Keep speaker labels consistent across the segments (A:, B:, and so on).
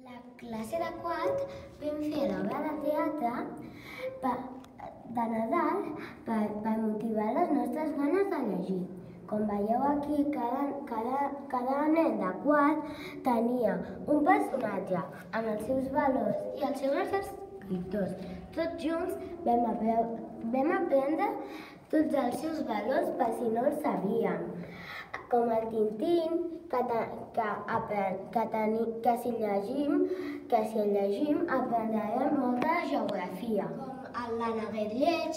A: La classe de quart vam fer l'obra de teatre de Nadal per motivar les nostres ganes de llegir. Com veieu aquí, cada nen de quart tenia un personatge amb els seus valors i els seus escriptors. Tots junts vam aprendre tots els seus valors per si no els sabíem. Com el Tintín, que si el llegim aprendrem molta geografia. Com l'Anavet lleig,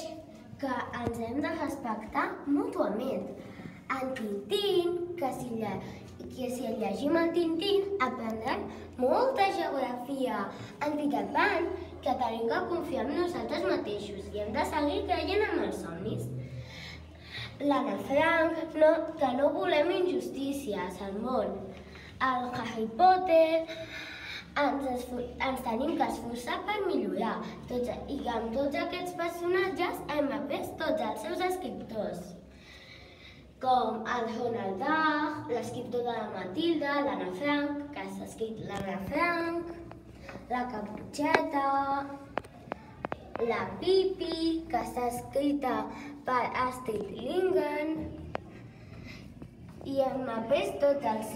A: que ens hem de respectar mútuament. El Tintín, que si el llegim el Tintín aprendrem molta geografia. El Peter Pan, que tenim que confiar en nosaltres mateixos i hem de seguir creient en els somnis. L'Anna Frank, que no volem injustícies al món. El Harry Potter, ens tenim que esforçar per millorar. I amb tots aquests personatges hem après tots els seus escriptors. Com el Donald Duck, l'escriptor de la Matilda, l'Anna Frank, que s'ha escrit l'Anna Frank, la Caputxeta, la Pipi, que està escrita per Astrid Lindgren, i hem après tots els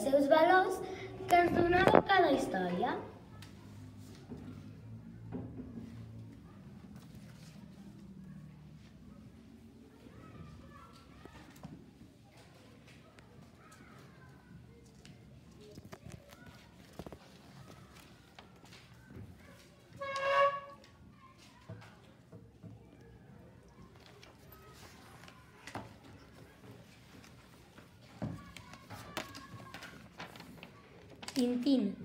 A: seus valors que ens donava cada història.
B: Tintín.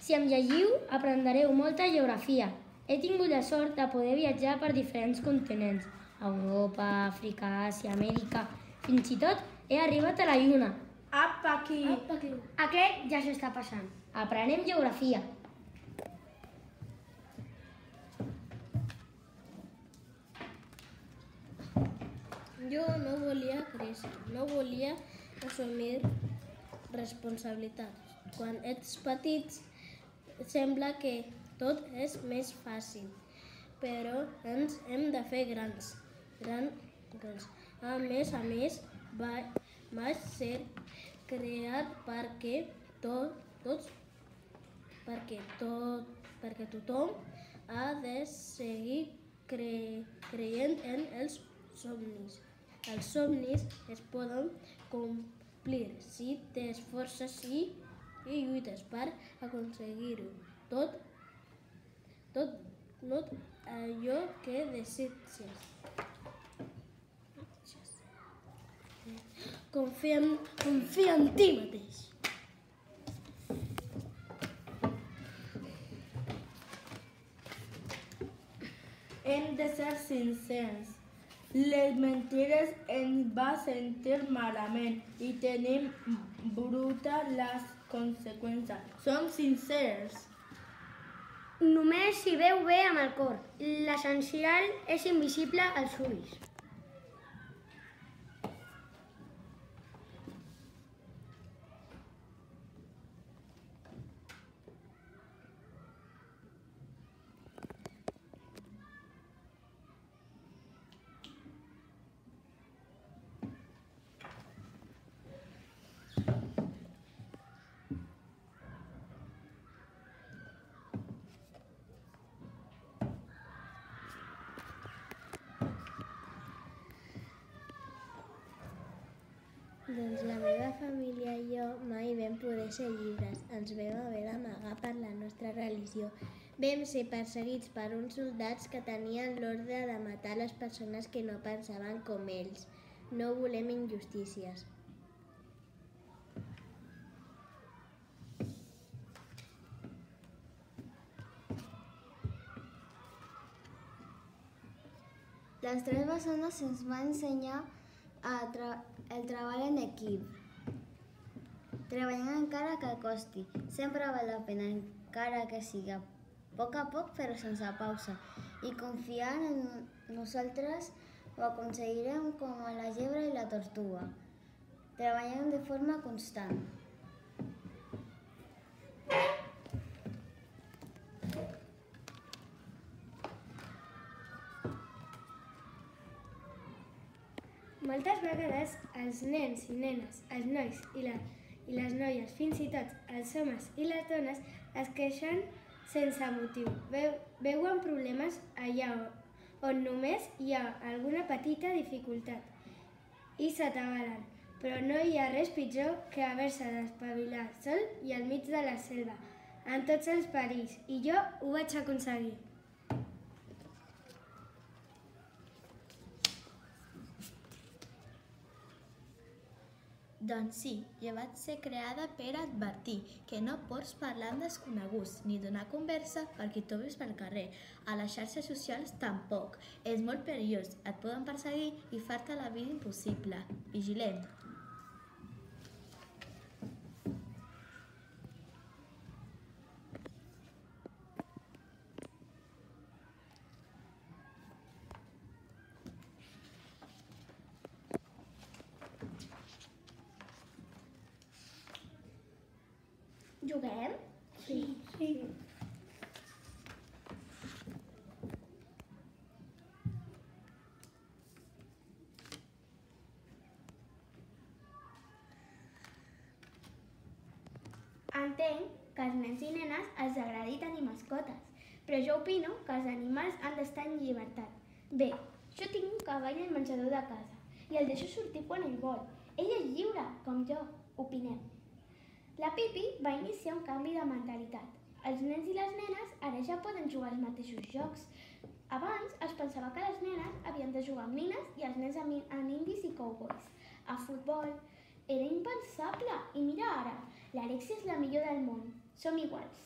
B: Si em llegiu, aprendreu molta geografia. He tingut la sort de poder viatjar per diferents continents. Europa, Àfrica, Àsia, Amèrica... Fins i tot he arribat a la Lluna.
C: Apa aquí!
B: Aquest ja s'està passant. Aprenem geografia.
C: Jo no volia créixer, no volia assumir responsabilitats. Quan ets petits sembla que tot és més fàcil, però ens hem de fer grans. A més, vaig ser creat perquè tothom ha de seguir creient en els somnis. Els somnis es poden complir si t'esforces i lluites per aconseguir-ho. Tot allò que desitges. Confia en ti mateix. Hem de ser sincers. Les mentides ens van sentir malament i tenim brutes les conseqüències. Som sincers.
B: Només s'hi veu bé amb el cor. L'essencial és invisible als ulls.
D: Doncs la meva família i jo mai vam poder ser lliures. Ens vam haver d'amagar per la nostra religió. Vam ser perseguits per uns soldats que tenien l'ordre de matar les persones que no pensaven com ells. No volem injustícies.
A: Les 3 bessones ens van ensenyar el treball en equip. Treballant encara que costi. Sempre val la pena, encara que siga poc a poc, però sense pausa. I confiant en nosaltres ho aconseguirem com la llebre i la tortuga. Treballant de forma constant.
E: moltes vegades els nens i nenes, els nois i les noies, fins i tot els homes i les dones, es queixen sense motiu. Veuen problemes allà on només hi ha alguna petita dificultat i s'atabalen. Però no hi ha res pitjor que haver-se d'espavilar sol i al mig de la selva, amb tots els perills, i jo ho vaig aconseguir.
F: Doncs sí, jo vaig ser creada per advertir que no pots parlar amb desconeguts ni donar conversa per qui trobis pel carrer. A les xarxes socials tampoc. És molt perillós, et poden perseguir i fer-te la vida impossible. Vigilem!
A: Juguem?
E: Sí.
A: Entenc que als nens i nenes els agradi tenir mascotes, però jo opino que els animals han d'estar en llibertat. Bé, jo tinc un cavall al menjador de casa i el deixo sortir quan ell vol. Ell és lliure, com jo, opinem. La Pipi va iniciar un canvi de mentalitat. Els nens i les nenes ara ja poden jugar als mateixos jocs. Abans es pensava que les nenes havien de jugar amb nines i els nens amb indis i cowboys. A futbol era impensable i mira ara, l'Alexia és la millor del món. Som iguals.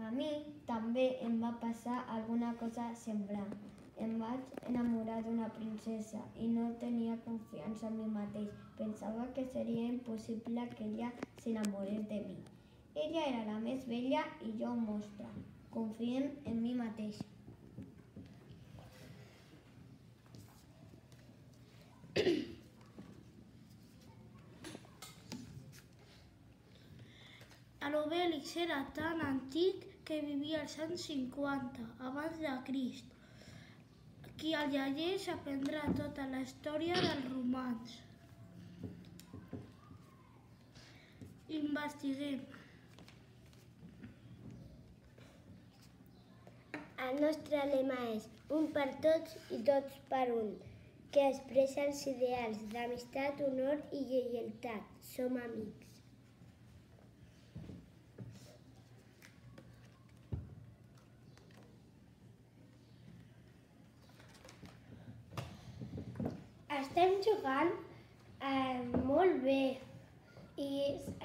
G: A mi també em va passar alguna cosa semblant. Em vaig enamorar d'una princesa i no tenia confiança en mi mateix. Pensava que seria impossible que ella s'enamorés de mi. Ella era la més bella i jo un monstre. Confiem en mi mateix.
C: L'Obèlix era tan antic que vivia als anys 50 abans de Crist. Qui el llegeix aprendrà tota la història dels romans. Investiguem.
D: El nostre lema és un per tots i tots per un, que expressa els ideals d'amistat, honor i lleialtat. Som amics.
E: Estem jugant molt bé i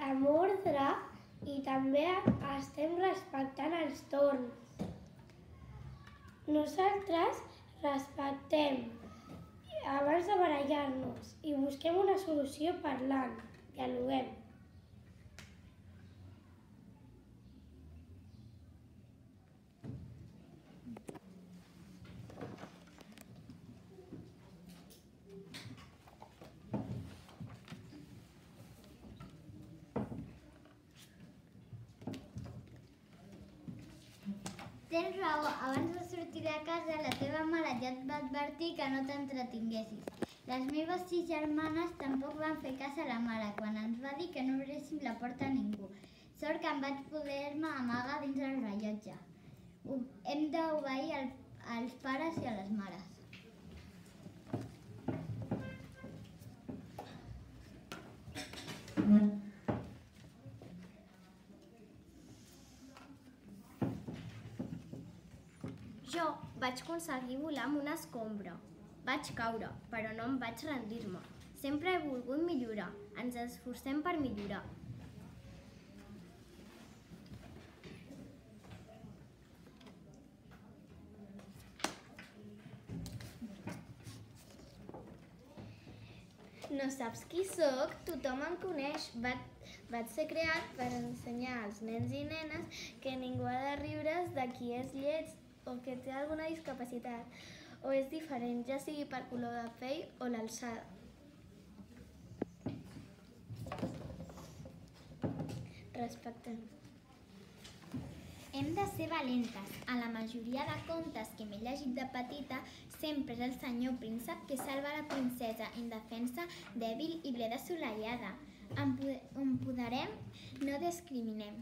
E: amb ordre i també estem respectant els torns. Nosaltres respectem abans de barallar-nos i busquem una solució parlant, dialoguem.
H: Tens raó, abans de sortir de casa la teva mare ja et va advertir que no t'entretinguessis. Les meves 6 germanes tampoc van fer cas a la mare quan ens va dir que no obréssim la porta a ningú. Sort que em vaig poder-me amagar dins el rellotge. Hem d'obeir als pares i a les mares.
A: Jo vaig aconseguir volar amb una escombra. Vaig caure, però no em vaig rendir-me. Sempre he volgut millorar. Ens esforcem per millorar. No saps qui sóc? Tothom em coneix. Vaig ser creat per ensenyar als nens i nenes que ningú ha de riure's de qui és lleig o que té alguna discapacitat o és diferent, ja sigui per color de pell o l'alçada. Respectem.
H: Hem de ser valentes. A la majoria de contes que m'he llegit de petita sempre és el senyor príncep que salva la princesa indefensa, dèbil i bleda assolellada. Empoderem, no discriminem.